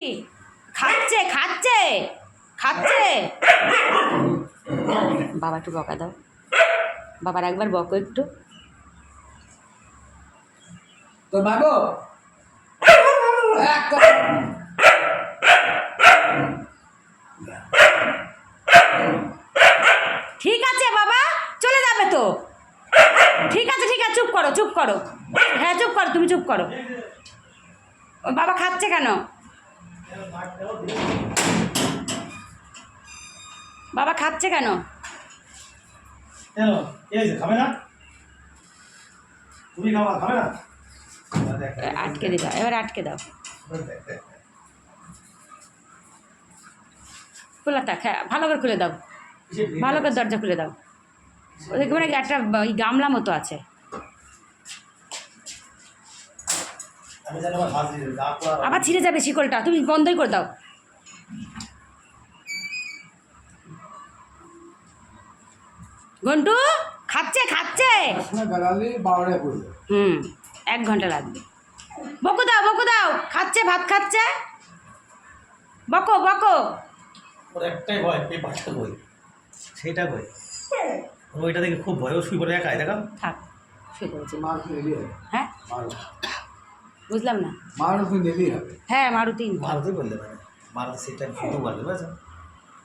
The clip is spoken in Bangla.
খাচ্ছে খাচ্ছে খাচ্ছে। বাবা একটু বকা দাও, বাবার একবার বকো একটু। তো মাগো ঠিক আছে বাবা, চলে যাবে তো। ঠিক আছে ঠিক আছে, চুপ করো চুপ করো। হ্যাঁ চুপ করো, তুমি চুপ করো। বাবা খাচ্ছে কেন? বাবা খাচ্ছে কেন? খাবে না? তুমি খাবে না? আটকে দিবা, এবার আটকে দাও। খোলা থাক, হ্যাঁ ভালো করে খুলে দাও, ভালো করে দরজা খুলে দাও। ওদেরকে মানে একটা ওই গামলা মতো আছে। আবার ছিঁড়ে যাবে শিকলটা, তুমি বন্ধই করে দাও। ঘন্টু খাচ্ছে খাচ্ছে। হুম, 1 ঘন্টা লাগবে। বকো দাও, খাচ্ছে, ভাত খাচ্ছে। বকো বকো। ওর একটাই ভয়, পেপারটা বই, সেইটা বই। ওইটা দেখে খুব ভয়, ও শুয়ে পড়ে একাই। দেখা থাক, শুয়ে পড়েছি। হ্যাঁ বুঝলাম না। মারুতি নিলেই হবে। হ্যাঁ মারুতি। মারুতি বললে মানে মারুতি সেটা ভূত বলবে, বুঝেছো?